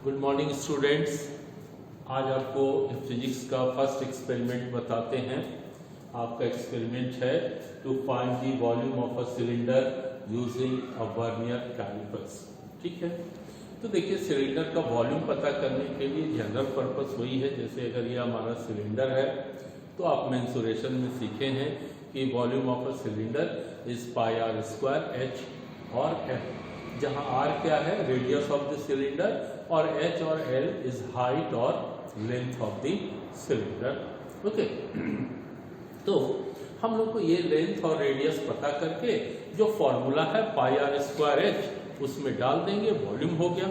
Good morning students. आज आपको physics का फर्स्ट एक्सपेरिमेंट बताते हैं। आपका एक्सपेरिमेंट है to find the volume of a cylinder using a vernier calipers. ठीक है, तो देखिए सिलेंडर का वॉल्यूम पता करने के लिए जनरल पर्पस वही है। जैसे अगर ये हमारा सिलेंडर है तो आप मेंसुरेशन में सीखे हैं कि volume of a cylinder is pi r square h और एफ, जहां आर क्या है रेडियस ऑफ द सिलेंडर और एच और एल इज हाइट और length of the cylinder. Okay, तो हम लोग को ये लेंथ और रेडियस पता करके जो फॉर्मूला है पाई आर स्क्वायर एच उसमें डाल देंगे, वॉल्यूम हो गया।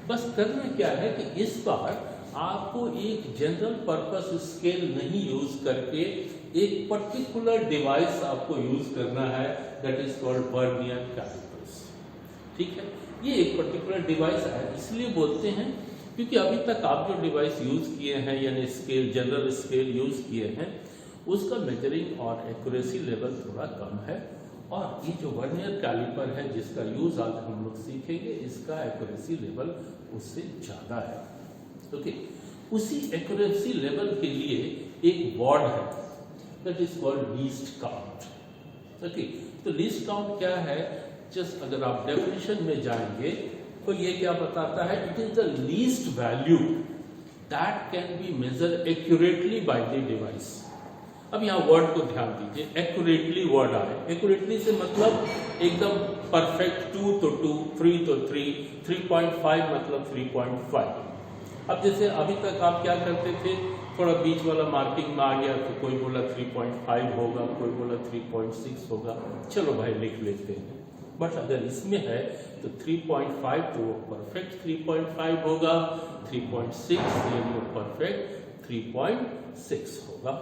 बस करना क्या है कि इस बार आपको एक जनरल पर्पस स्केल नहीं यूज करके एक पर्टिकुलर डिवाइस आपको यूज करना है, that is called vernier calipers. ठीक है, ये एक पर्टिकुलर डिवाइस है, इसलिए बोलते हैं क्योंकि अभी तक आप जो डिवाइस यूज किए हैं यानी स्केल, जनरल स्केल यूज किए हैं, उसका मेजरिंग और एक्यूरेसी लेवल थोड़ा कम है। और ये जो वर्नियर कैलिपर है जिसका यूज आज हम लोग सीखेंगे, इसका एक्यूरेसी लेवल उससे ज्यादा है। ओके, उसी एक्यूरेसी लेवल के लिए एक वर्ड है, that is called least count. Okay, तो लीस्ट काउंट क्या है? जस्ट अगर आप डेफिनेशन में जाएंगे तो ये क्या बताता है? It is the least value that can be measure accurately by the device. अब यहाँ वर्ड को ध्यान दीजिए, एक्यूरेटली वर्ड आए। एक्यूरेटली से मतलब एकदम परफेक्ट, 2 तो 2, 3 तो 3, 3.5 मतलब 3.5। अब जैसे अभी तक आप क्या करते थे, थोड़ा बीच वाला मार्किंग में आ गया तो कोई बोला 3.5 होगा, कोई बोला 3.6 होगा, चलो भाई लिख लेते हैं। बट अगर इसमें है तो 3.5 तो वो परफेक्ट 3.5 होगा, 3.6 ये वो परफेक्ट 3.6 होगा,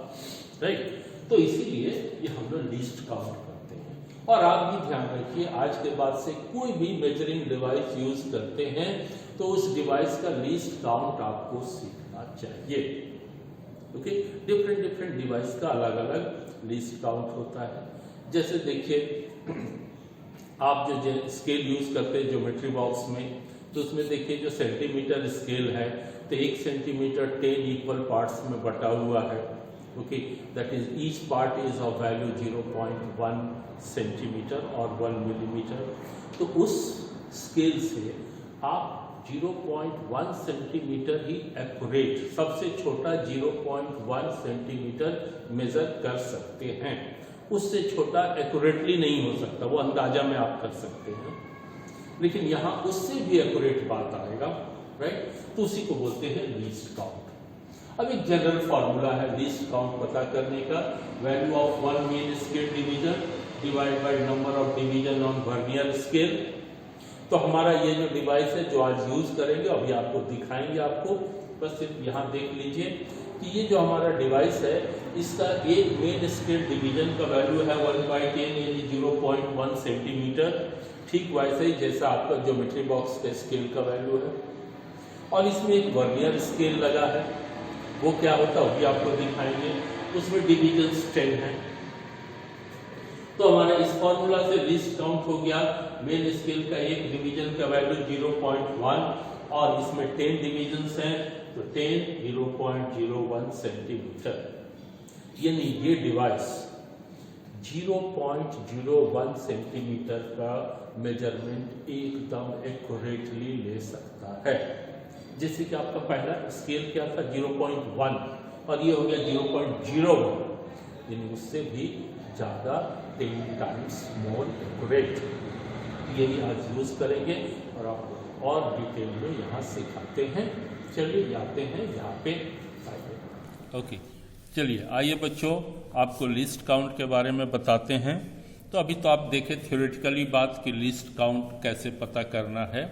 राइट। तो इसीलिए ये हम लोग लीस्ट काउंट करते हैं। और आप भी ध्यान रखिए, आज के बाद से कोई भी मेजरिंग डिवाइस यूज करते हैं तो उस डिवाइस का लीस्ट काउंट आपको सीखना चाहिए। ओके, डिफरेंट डिवाइस का अलग अलग लीस्ट काउंट होता है। जैसे देखिए आप जो स्केल यूज करते हैं ज्योमेट्री बॉक्स में, तो उसमें देखिए जो सेंटीमीटर स्केल है तो 1 सेंटीमीटर 10 इक्वल पार्ट्स में बटा हुआ है। Okay, that is each part is of value 0.1 centimetre और 1 मिलीमीटर। तो उस स्केल से आप 0.1 सेंटीमीटर ही एक्यूरेट, सबसे छोटा 0.1 सेंटीमीटर मेजर कर सकते हैं। उससे छोटा एक्यूरेटली नहीं हो सकता, वो अंदाजा में आप कर सकते हैं, लेकिन यहाँ उससे भी एक्यूरेट बात आएगा, राइट। तो उसी को बोलते हैं लीस्ट काउंट। अब एक जनरल फॉर्मूला है लीस्ट काउंट पता करने का, value of one main scale division divide by number of division on vernier scale. तो हमारा ये जो डिवाइस है जो आज यूज करेंगे, अभी आपको दिखाएंगे, आपको बस सिर्फ यहाँ देख लीजिए कि ये जो हमारा डिवाइस है इसका एक मेन स्केल डिवीजन का वैल्यू है 1/10 यानी 0.1 सेंटीमीटर, ठीक वैसे ही जैसा आपका ज्योमेट्री बॉक्स का स्केल का वैल्यू है। और इसमें एक वर्नियर स्केल लगा है, वो क्या होता है वो भी आपको दिखाएंगे। उसमें डिवीजन 10 है। तो हमारा इस फॉर्मूला से लीस्ट काउंट हो गया, मेन स्केल का एक डिवीजन का वैल्यू 0.1 और इसमें 10 डिवीजन्स हैं तो 10 0.01 सेंटीमीटर, यानी ये डिवाइस 0.01 सेंटीमीटर का मेजरमेंट एकदम एक्यूरेटली ले सकता है। जैसे कि आपका पहला स्केल क्या था 0.1 और ये हो गया 0.01, यानी उससे भी ज्यादा 10 टाइम्स मोर एक्यूरेट। यही आज यूज करेंगे और आपको और डिटेल में यहाँ सिखाते हैं। चलिए आते हैं यहाँ पे। ओके, चलिए आइए बच्चों, आपको लिस्ट काउंट के बारे में बताते हैं। तो अभी तो आप देखें थ्योरेटिकली बात कि लिस्ट काउंट कैसे पता करना है,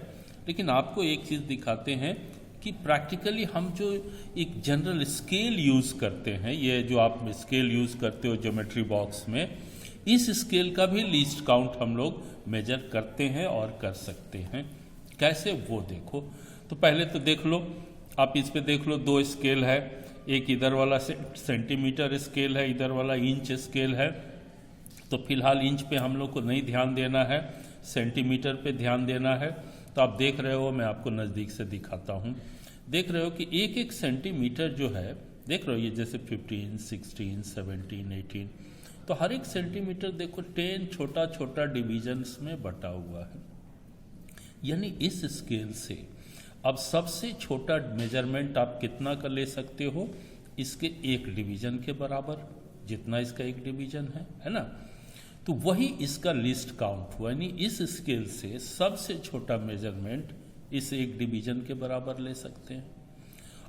लेकिन आपको एक चीज़ दिखाते हैं कि प्रैक्टिकली हम जो एक जनरल स्केल यूज़ करते हैं, ये जो आप स्केल यूज़ करते हो ज्योमेट्री बॉक्स में, इस स्केल का भी लिस्ट काउंट हम लोग मेजर करते हैं और कर सकते हैं। कैसे वो देखो। तो पहले तो देख लो, आप इस पे देख लो, 2 स्केल है, एक इधर वाला सेंटीमीटर स्केल है, इधर वाला इंच स्केल है। तो फिलहाल इंच पे हम लोग को नहीं ध्यान देना है, सेंटीमीटर पे ध्यान देना है। तो आप देख रहे हो, मैं आपको नज़दीक से दिखाता हूँ। देख रहे हो कि एक एक सेंटीमीटर जो है, देख रहे हो ये जैसे 15, 16, 17, 18, तो हर एक सेंटीमीटर देखो 10 छोटा छोटा डिविजन्स में बटा हुआ है। यानी इस स्केल से अब सबसे छोटा मेजरमेंट आप कितना का ले सकते हो, इसके एक डिवीजन के बराबर, जितना इसका एक डिवीजन है ना। तो वही इसका लिस्ट काउंट हुआ, यानी इस स्केल से सबसे छोटा मेजरमेंट इस एक डिवीजन के बराबर ले सकते हैं।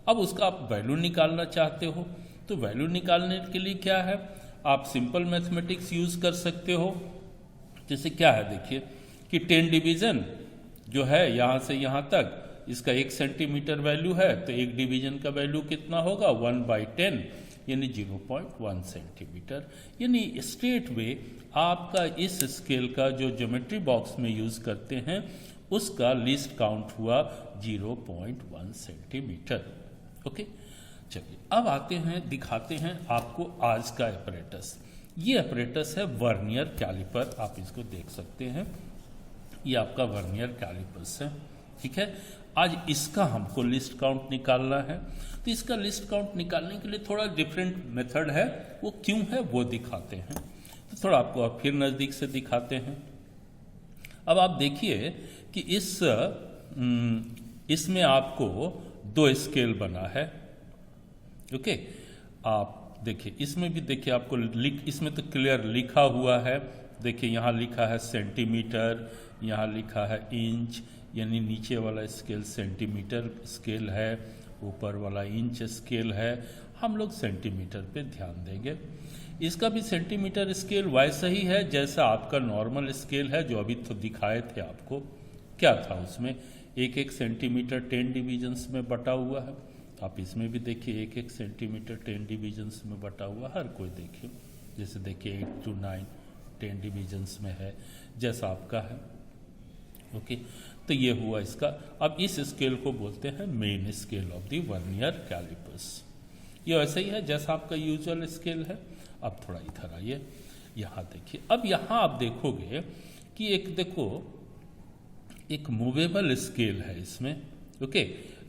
अब उसका आप वैल्यू निकालना चाहते हो, तो वैल्यू निकालने के लिए क्या है, आप सिंपल मैथमेटिक्स यूज कर सकते हो। जैसे क्या है देखिए कि 10 डिवीजन जो है यहाँ से यहाँ तक, इसका 1 सेंटीमीटर वैल्यू है, तो एक डिवीजन का वैल्यू कितना होगा 1/10 यानी 0.1 सेंटीमीटर। यानी स्ट्रेट वे आपका इस स्केल का जो ज्योमेट्री बॉक्स में यूज करते हैं उसका लिस्ट काउंट हुआ 0.1 सेंटीमीटर। ओके, चलिए अब आते हैं, दिखाते हैं आपको आज का अपरेटस। ये अपरेटस है वर्नियर कैलिपर, आप इसको देख सकते हैं, ये आपका वर्नियर कैलिपर्स है। ठीक है, आज इसका हमको लिस्ट काउंट निकालना है। तो इसका लिस्ट काउंट निकालने के लिए थोड़ा डिफरेंट मेथड है, वो क्यों है वो दिखाते हैं। तो थोड़ा आपको और फिर नज़दीक से दिखाते हैं। अब आप देखिए कि इसमें आपको 2 स्केल बना है। ओके, आप देखिए इसमें भी देखिए आपको इसमें तो क्लियर लिखा हुआ है। देखिए यहाँ लिखा है सेंटीमीटर, यहाँ लिखा है इंच, यानी नीचे वाला स्केल सेंटीमीटर स्केल है, ऊपर वाला इंच स्केल है। हम लोग सेंटीमीटर पे ध्यान देंगे। इसका भी सेंटीमीटर स्केल वैसा ही है जैसा आपका नॉर्मल स्केल है, जो अभी तो दिखाए थे आपको। क्या था उसमें, एक एक सेंटीमीटर 10 डिविजन्स में बटा हुआ है। आप इसमें भी देखिए एक एक सेंटीमीटर 10 डिविजन्स में बटा हुआ, हर कोई देखिए, जैसे देखिए 8 to 9 10 डिविजन्स में है, जैसा आपका है। ओके, तो ये हुआ इसका। अब इस स्केल को बोलते हैं main scale of the vernier calipers. ये वैसे ही है जैसा आपका यूजुअल स्केल है। अब थोड़ा इधर आइए, यहाँ देखिए। अब यहाँ आप देखोगे कि एक मूवेबल स्केल है इसमें। ओके,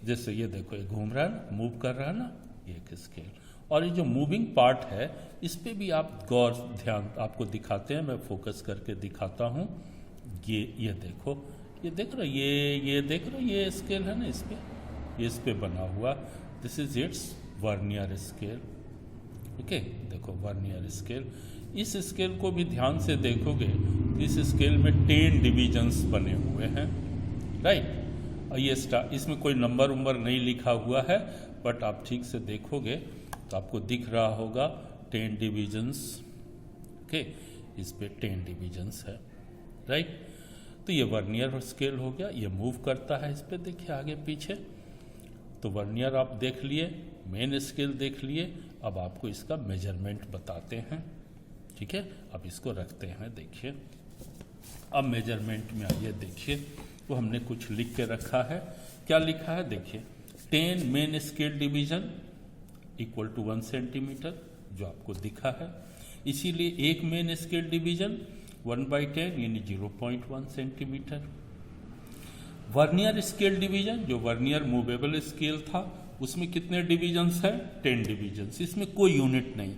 जैसे ये देखो, ये घूम रहा है ना, मूव कर रहा है ना, ये एक स्केल। और ये जो मूविंग पार्ट है इस पे भी आप गौर ध्यान आपको दिखाते हैं, मैं फोकस करके दिखाता हूँ। ये देखो, ये देख रहे हो, ये देख रहे हो, ये स्केल है ना, इस पे बना हुआ, this is it's vernier scale. Okay, देखो वर्नियर स्केल। इस स्केल को भी ध्यान से देखोगे तो इस स्केल में 10 डिविजन्स बने हुए हैं, राइट। और ये इसमें कोई नंबर उम्बर नहीं लिखा हुआ है, बट आप ठीक से देखोगे तो आपको दिख रहा होगा 10 डिविजन्स। ओके, इस पे 10 डिविजन्स है, राइट। तो ये वर्नियर स्केल हो गया, ये मूव करता है इस पे, देखिए आगे पीछे। तो वर्नियर आप देख लिए, मेन स्केल देख लिए। अब आपको इसका मेजरमेंट बताते हैं। ठीक है, अब इसको रखते हैं। देखिए अब मेजरमेंट में आइए, देखिए वो हमने कुछ लिख के रखा है। क्या लिखा है देखिए, 10 main scale division equal to 1 centimetre, जो आपको दिखा है। इसीलिए एक मेन स्केल डिवीजन 1/10 यानी 0.1 सेंटीमीटर। वर्नियर स्केल डिवीजन, जो वर्नियर मूवेबल स्केल था, उसमें कितने डिविजन्स हैं, 10 डिविजन्स। इसमें कोई यूनिट नहीं।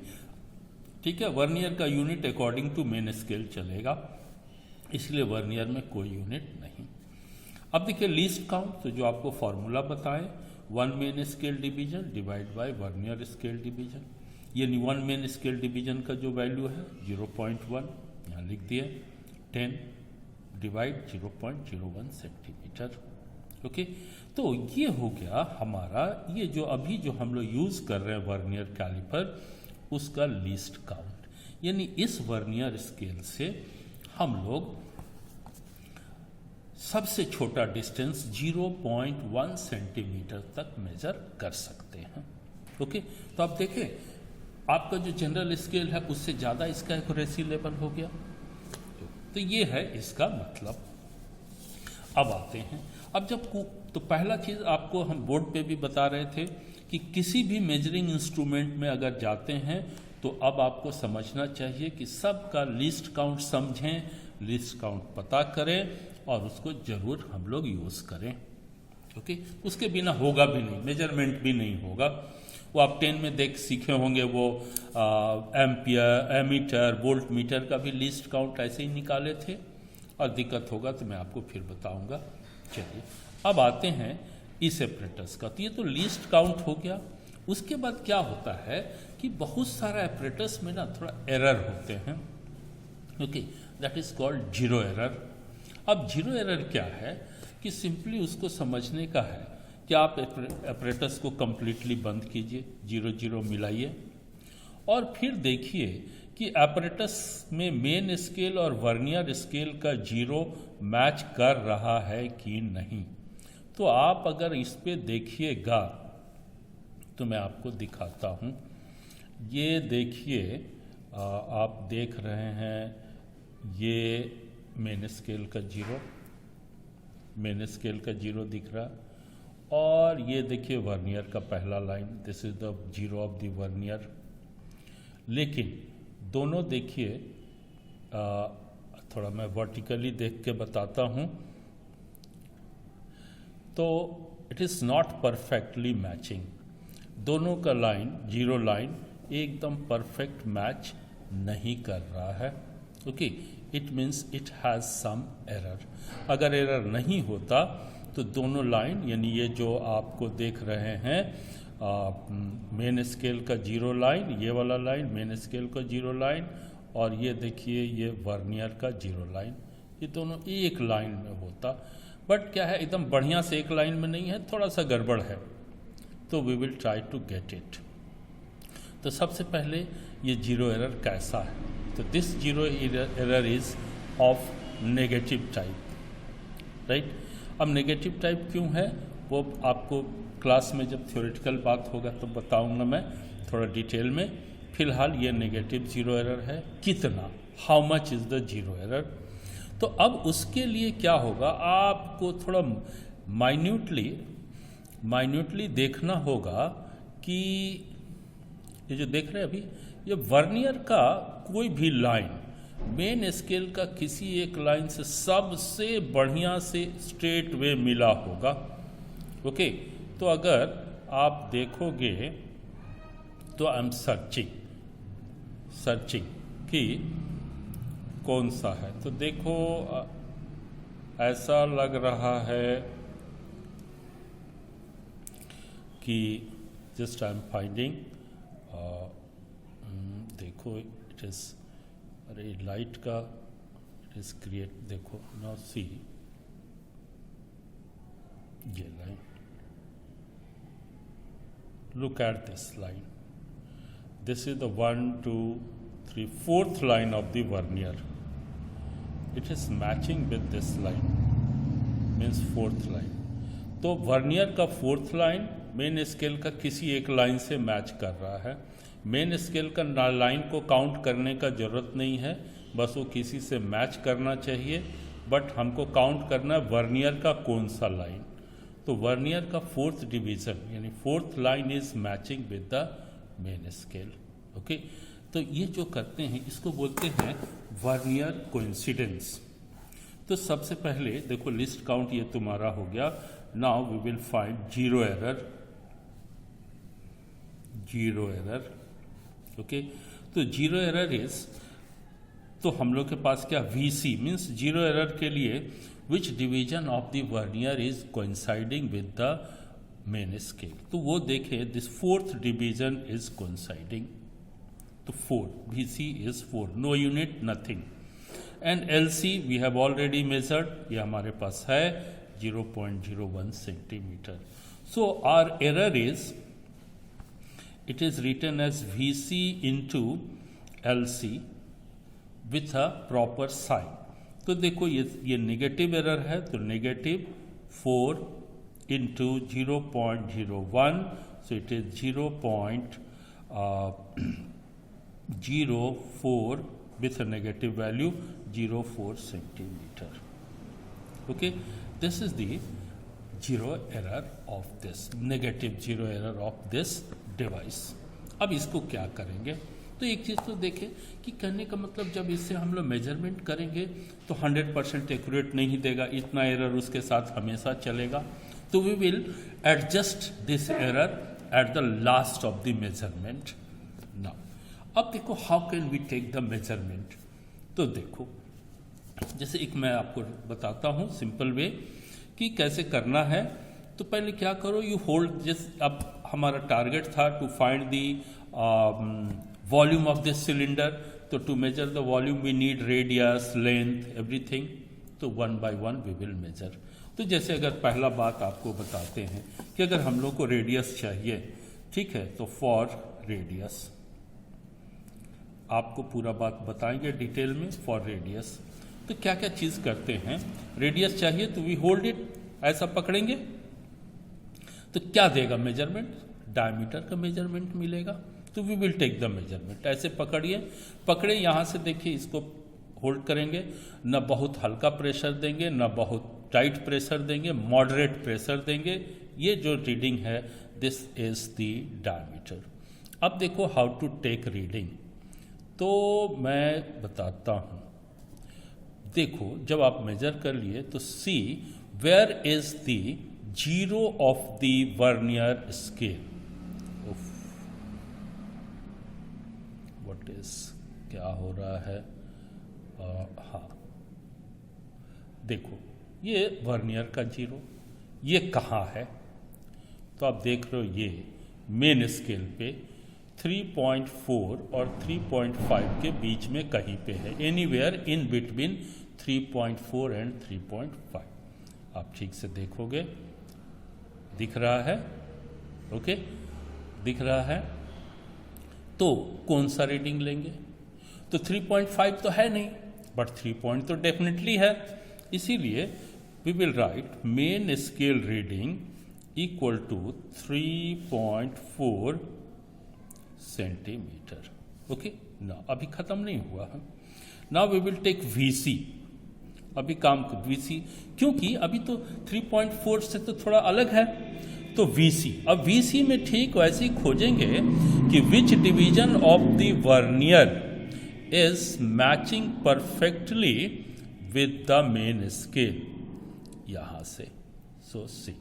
ठीक है, वर्नियर का unit according to main scale चलेगा, इसलिए वर्नियर में कोई यूनिट नहीं। अब देखिए लीस्ट काउंट, तो जो आपको फॉर्मूला बताएं, 1 main scale division divide by vernier scale division. यानी 1 मेन स्केल डिवीजन का जो वैल्यू है 0.1, यहाँ लिख दिए, 10 डिवाइड 0.01 सेंटीमीटर। ओके, तो ये हो गया हमारा, ये जो अभी जो हम लोग यूज कर रहे हैं वर्नियर कैलिपर, उसका लीस्ट काउंट। यानी इस वर्नियर स्केल से हम लोग सबसे छोटा डिस्टेंस 0.1 सेंटीमीटर तक मेजर कर सकते हैं। ओके, तो आप देखें आपका जो जनरल स्केल है उससे ज़्यादा इसका एक्यूरेसी लेवल हो गया। तो ये है इसका मतलब। अब आते हैं, अब जब तो पहला चीज़ आपको हम बोर्ड पे भी बता रहे थे कि किसी भी मेजरिंग इंस्ट्रूमेंट में अगर जाते हैं तो अब आपको समझना चाहिए कि सबका लिस्ट काउंट समझें, लिस्ट काउंट पता करें और उसको जरूर हम लोग यूज़ करें। ओके, उसके बिना होगा भी नहीं, मेजरमेंट भी नहीं होगा। वो आप 10 में देख सीखे होंगे, वो एम्पियर, एमीटर, वोल्ट मीटर का भी लीस्ट काउंट ऐसे ही निकाले थे, और दिक्कत होगा तो मैं आपको फिर बताऊंगा। चलिए अब आते हैं इस एपरेटस का। तो ये तो लीस्ट काउंट हो गया। उसके बाद क्या होता है कि बहुत सारा एपरेटस में ना थोड़ा एरर होते हैं। Okay, that is called zero error. अब जीरो एरर क्या है कि सिंपली उसको समझने का है कि आप एपरेटस को कंप्लीटली बंद कीजिए, 0 0 मिलाइए, और फिर देखिए कि एपरेटस में मेन स्केल और वर्नियर स्केल का 0 मैच कर रहा है कि नहीं। तो आप अगर इस पे देखिएगा तो मैं आपको दिखाता हूँ। ये देखिए, आप देख रहे हैं, ये मेन स्केल का 0, मेन स्केल का 0 दिख रहा, और ये देखिए वर्नियर का पहला line, this is the 0 of the vernier. लेकिन दोनों देखिए, थोड़ा मैं वर्टिकली देख के बताता हूँ, तो it is not perfectly matching. दोनों का लाइन, 0 लाइन एकदम परफेक्ट मैच नहीं कर रहा है। Okay, it means it has some error. अगर एरर नहीं होता तो दोनों लाइन, यानी ये जो आपको देख रहे हैं मेन स्केल का 0 लाइन, ये वाला लाइन मेन स्केल का 0 लाइन, और ये देखिए ये वर्नियर का 0 लाइन, ये दोनों एक लाइन में होता। बट क्या है, एकदम बढ़िया से एक लाइन में नहीं है, थोड़ा सा गड़बड़ है। तो we will try to get it. तो सबसे पहले ये 0 एरर कैसा है? तो this 0 error is of negative type, right. अब नेगेटिव टाइप क्यों है वो आपको क्लास में जब थ्योरेटिकल बात होगा तो बताऊंगा मैं थोड़ा डिटेल में। फिलहाल ये नेगेटिव 0 एरर है। कितना, how much is the 0 error? तो अब उसके लिए क्या होगा, आपको थोड़ा माइन्यूटली देखना होगा कि ये जो देख रहे हैं अभी, ये वर्नियर का कोई भी लाइन मेन स्केल का किसी एक लाइन से सबसे बढ़िया से स्ट्रेट वे मिला होगा। ओके, तो अगर आप देखोगे तो आई एम सर्चिंग कि कौन सा है। तो देखो, ऐसा लग रहा है कि जस्ट आई एम फाइंडिंग, देखो इट इज, अरे लाइट का इट इज क्रिएट, देखो नाउ सी ये line, look at this line. This is the 1 2 3 4th line of the vernier. It is matching with this line, means 4th line. तो vernier का 4th line main scale का किसी एक line से match कर रहा है। मेन स्केल का लाइन को काउंट करने का जरूरत नहीं है, बस वो किसी से मैच करना चाहिए। बट हमको काउंट करना है वर्नियर का कौन सा लाइन। तो वर्नियर का 4th डिवीजन यानी 4th line is matching with the main scale. Okay, तो ये जो करते हैं इसको बोलते हैं वर्नियर कोइंसिडेंस। तो सबसे पहले देखो लिस्ट काउंट ये तुम्हारा हो गया। Now we will find 0 error. Okay, तो 0 एरर इज, तो हम लोग के पास क्या, VC मीन्स 0 एरर के लिए which division of the vernier is coinciding with the main scale। तो वो देखें, this 4th division is coinciding, तो 4, VC is 4, no unit, nothing। and LC we have already measured, ये हमारे पास है 0.01 centimeter। so our error is, it is written as VC into LC with a proper sign। तो देखो ये negative error है, तो negative 4 into 0.01, so it is 0.04 with negative value 0.4 centimetre. Okay, this is the 0 error of this, negative 0 error of this device. अब इसको क्या करेंगे, तो एक चीज़ तो देखें कि कहने का मतलब जब इससे हम लोग मेजरमेंट करेंगे तो 100% एक्यूरेट नहीं देगा, इतना एरर उसके साथ हमेशा चलेगा। तो we will adjust this error at the last of the measurement. Now अब देखो how can we take the measurement. तो देखो जैसे एक मैं आपको बताता हूँ सिंपल वे कि कैसे करना है। तो पहले क्या करो, यू होल्ड दिस। अब हमारा टारगेट था to find the volume of this cylinder. तो to measure the volume we need radius, length, everything. तो one by one we will measure. तो जैसे अगर पहला बात आपको बताते हैं कि अगर हम लोग को रेडियस चाहिए, ठीक है, तो फॉर रेडियस आपको पूरा बात बताएंगे डिटेल में। फॉर रेडियस तो क्या क्या चीज़ करते हैं, रेडियस चाहिए तो वी होल्ड इट, ऐसा पकड़ेंगे तो क्या देगा मेजरमेंट, डायमीटर का मेजरमेंट मिलेगा। तो we will take the measurement. ऐसे पकड़े यहाँ से देखिए, इसको होल्ड करेंगे, न बहुत हल्का प्रेशर देंगे न बहुत टाइट प्रेशर देंगे, मॉडरेट प्रेशर देंगे। ये जो रीडिंग है दिस इज द डायमीटर। अब देखो हाउ टू टेक रीडिंग, तो मैं बताता हूँ। देखो जब आप मेजर कर लिए तो see where is the zero of the vernier scale. What is, क्या हो रहा है, हाँ देखो ये वर्नियर का जीरो, ये कहाँ है। तो आप देख रहे हो ये मेन स्केल पे 3.4 और 3.5 के बीच में कहीं पे है, एनीवेयर इन बिटवीन 3.4 एंड 3.5। आप ठीक से देखोगे, दिख रहा है, ओके, दिख रहा है। तो कौन सा रीडिंग लेंगे, तो 3.5 तो है नहीं, बट 3 पॉइंट तो डेफिनेटली है। इसीलिए we will write main scale reading equal to 3.4 centimetre. Okay ना, अभी खत्म नहीं हुआ है। Now we will take VC। अभी काम VC, क्योंकि अभी तो 3.4 से तो थोड़ा अलग है। तो VC, अब VC में ठीक वैसे ही खोजेंगे कि which division of the vernier is matching perfectly with the main scale, यहां से। सो सी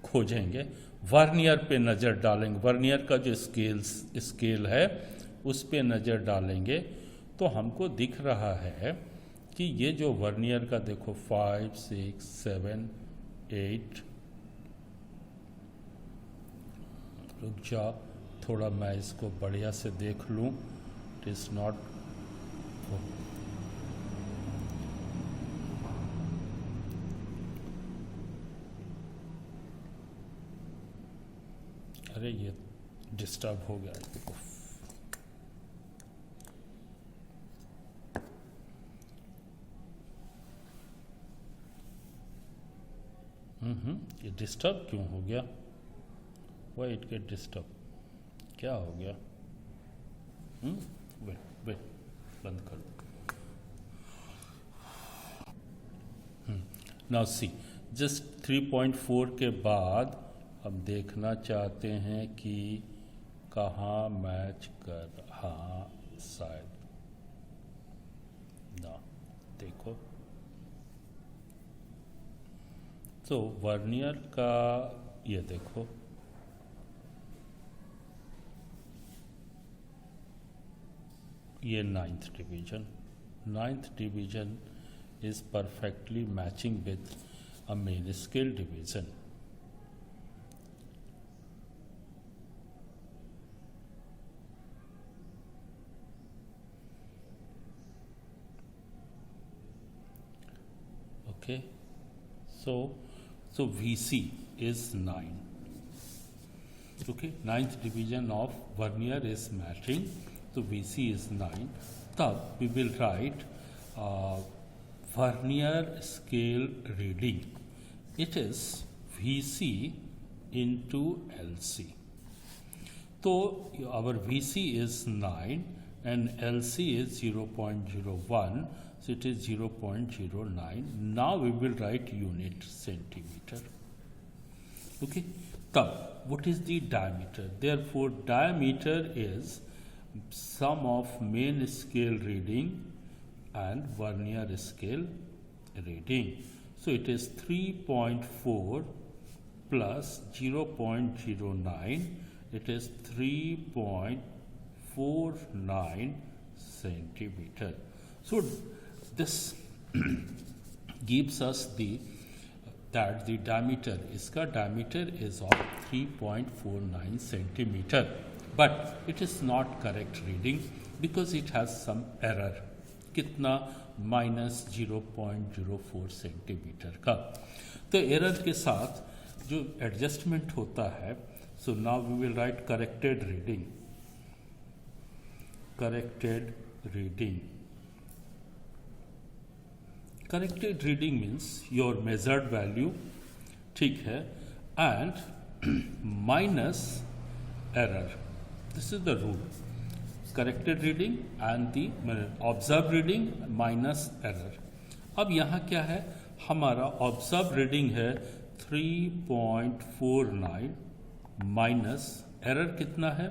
खोजेंगे, वर्नियर पे नज़र डालेंगे, वर्नियर का जो स्केल है उस पे नज़र डालेंगे तो हमको दिख रहा है कि ये जो वर्नियर का देखो 5, 6, 7, 8, रुक जाओ थोड़ा मैं इसको बढ़िया से देख लूँ। इट इज़ नॉट, अरे ये डिस्टर्ब हो गया। ये डिस्टर्ब क्यों हो गया, वाई इट गेट डिस्टर्ब, क्या हो गया। वेट बंद कर दो। नाउ सी, जस्ट 3.4 के बाद हम देखना चाहते हैं कि कहाँ मैच कर, हाँ शायद ना, देखो तो वर्नियर का ये देखो, ये 9th division is perfectly matching with a main scale division. Okay, so VC is 9. Okay, 9th division of vernier is matching, so VC is 9. Tab we will write vernier scale reading. It is VC into LC. So our VC is 9 and LC is 0.01. So it is 0.09. Now we will write unit centimeter. Okay. Now what is the diameter? Therefore diameter is sum of main scale reading and vernier scale reading. So it is 3.4 plus 0.09, it is 3.49 centimeter. So this gives us that the diameter, इसका diameter is of 3.49 centimeter, but it is not correct reading because it has some error. कितना? -0.04 centimetre का. तो error के साथ जो adjustment होता है, so now we will write corrected reading. Corrected reading, corrected reading means your measured value, ठीक है, and minus error. This is the rule. Corrected reading and the observe reading minus error. अब यहाँ क्या है, हमारा observe reading है 3.49 minus error कितना है,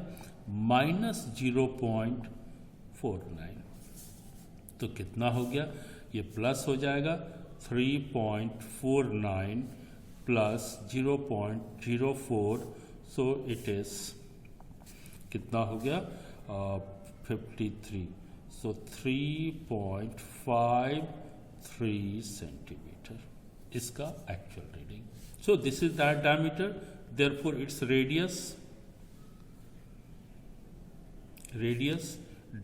-0.49. तो कितना हो गया, ये प्लस हो जाएगा 3.49 प्लस 0.04, सो इट इज कितना हो गया 53. सो 3.53 सेंटीमीटर इसका actual reading. So this is that diameter, therefore its radius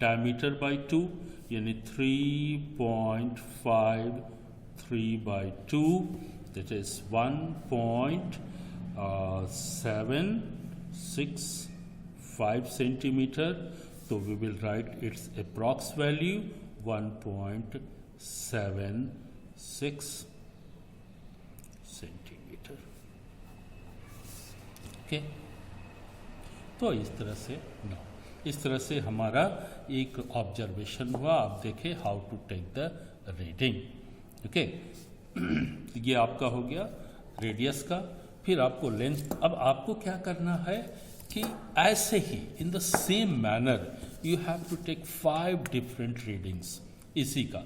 diameter by 2, यानी 3.53 by 2, that is 1.765 centimeter. So we will write its approx value 1.76 centimeter. Okay. तो इस तरह से हमारा एक ऑब्जर्वेशन हुआ. आप देखें how to take the reading. Okay, ये आपका हो गया रेडियस का. फिर आपको लेंथ. अब आपको क्या करना है कि ऐसे ही in the same manner you have to take 5 different readings. इसी का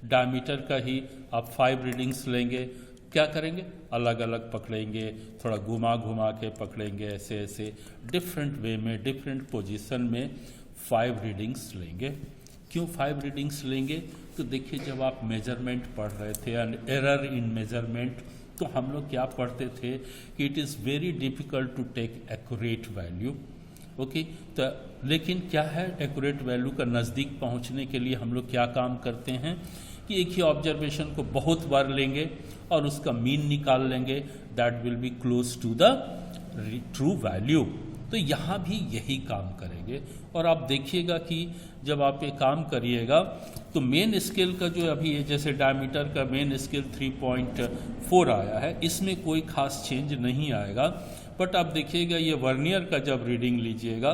डायमीटर का ही आप 5 रीडिंग्स लेंगे. क्या करेंगे, अलग अलग पकड़ेंगे, थोड़ा घुमा घुमा के पकड़ेंगे, ऐसे ऐसे डिफरेंट वे में, डिफरेंट पोजीशन में 5 रीडिंग्स लेंगे. क्यों 5 रीडिंग्स लेंगे? तो देखिए, जब आप मेजरमेंट पढ़ रहे थे एंड एरर इन मेजरमेंट, तो हम लोग क्या पढ़ते थे कि it is very difficult to take accurate value. Okay, तो लेकिन क्या है, एक्यूरेट वैल्यू का नज़दीक पहुंचने के लिए हम लोग क्या काम करते हैं कि एक ही ऑब्जर्वेशन को बहुत बार लेंगे और उसका मीन निकाल लेंगे. That will be close to the true value. तो यहाँ भी यही काम करेंगे. और आप देखिएगा कि जब आप ये काम करिएगा तो मेन स्केल का जो अभी ये जैसे डायमीटर का मेन स्केल 3.4 आया है, इसमें कोई खास चेंज नहीं आएगा. बट आप देखिएगा ये वर्नियर का जब रीडिंग लीजिएगा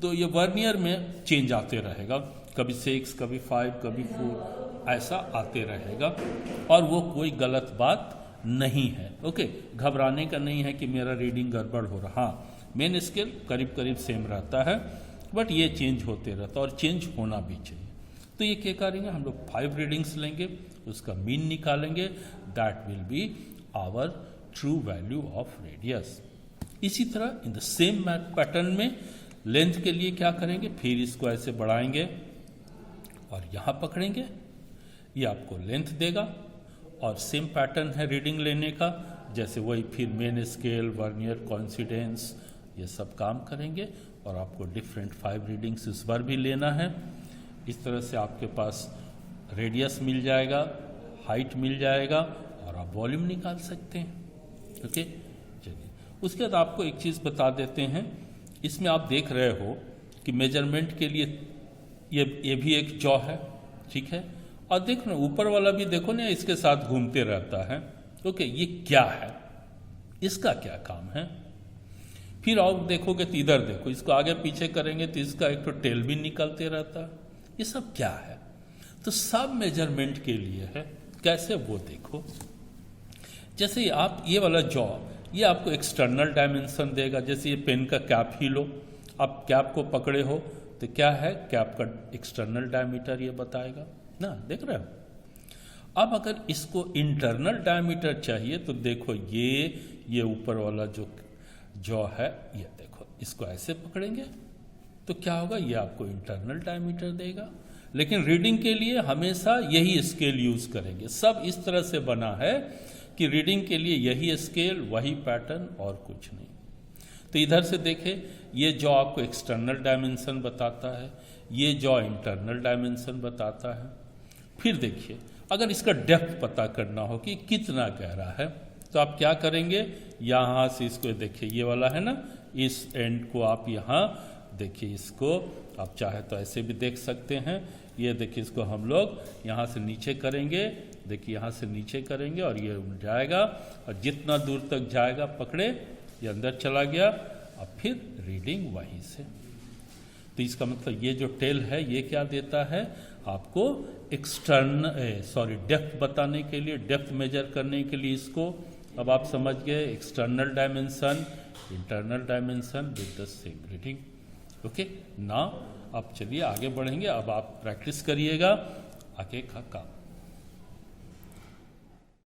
तो ये वर्नियर में चेंज आते रहेगा, कभी 6, कभी 5, कभी 4, ऐसा आते रहेगा. और वो कोई गलत बात नहीं है. ओके, घबराने का नहीं है कि मेरा रीडिंग गड़बड़ हो रहा. हाँ, मेन स्केल करीब करीब सेम रहता है, बट ये चेंज होते रहता है और चेंज होना भी चाहिए. तो ये क्या करेंगे, हम लोग 5 रीडिंग्स लेंगे, उसका मीन निकालेंगे. That will be our true value of radius. इसी तरह इन द सेम पैटर्न में लेंथ के लिए क्या करेंगे, फिर इसको ऐसे बढ़ाएंगे और यहाँ पकड़ेंगे, ये आपको लेंथ देगा. और सेम पैटर्न है रीडिंग लेने का, जैसे वही फिर मेन स्केल, वर्नियर, कॉन्सिडेंस, ये सब काम करेंगे. और आपको डिफरेंट 5 रीडिंग्स इस बार भी लेना है. इस तरह से आपके पास रेडियस मिल जाएगा, हाइट मिल जाएगा और आप वॉल्यूम निकाल सकते हैं. ओके, चलिए उसके बाद आपको एक चीज़ बता देते हैं. इसमें आप देख रहे हो कि मेजरमेंट के लिए ये भी एक जॉ है, ठीक है. और देखो ना, ऊपर वाला भी देखो ना, इसके साथ घूमते रहता है. ओके, ये क्या है, इसका क्या काम है? फिर और देखोगे तो इधर देखो, इसको आगे पीछे करेंगे तो इसका एक तो टेल भी निकलते रहता है. ये सब क्या है? तो सब मेजरमेंट के लिए है. कैसे, वो देखो. जैसे आप ये वाला जॉ, ये आपको एक्सटर्नल डायमेंशन देगा. जैसे ये पेन का कैप ही लो, आप कैप को पकड़े हो तो क्या है कैप का एक्सटर्नल डायमीटर ये बताएगा ना, देख रहे हो। अब अगर इसको इंटरनल डायमीटर चाहिए तो देखो ये ऊपर वाला जो है ये देखो, इसको ऐसे पकड़ेंगे तो क्या होगा, ये आपको इंटरनल डायमीटर देगा। लेकिन रीडिंग के लिए हमेशा यही स्केल यूज करेंगे। सब इस तरह से बना है कि रीडिंग के लिए यही स्केल, वही पैटर्न और कुछ नहीं। तो इधर से देखें, ये जो आपको एक्सटर्नल डायमेंशन बताता है, ये जो इंटरनल डायमेंशन बताता है। फिर देखिए अगर इसका डेप्थ पता करना हो कि कितना गहरा है तो आप क्या करेंगे, यहाँ से इसको देखिए, ये वाला है ना, इस एंड को आप यहाँ देखिए, इसको आप चाहे तो ऐसे भी देख सकते हैं। ये देखिए इसको हम लोग यहाँ से नीचे करेंगे, देखिए यहाँ से नीचे करेंगे और ये जाएगा और जितना दूर तक जाएगा पकड़े, ये अंदर चला गया। अब फिर रीडिंग वहीं से। तो इसका मतलब ये जो टेल है ये क्या देता है आपको, डेप्थ बताने के लिए, डेप्थ मेजर करने के लिए इसको अब आप समझ गए, external dimension, internal dimension with the same reading. Okay now अब चलिए आगे बढ़ेंगे। अब आप प्रैक्टिस करिएगा आगे का काम।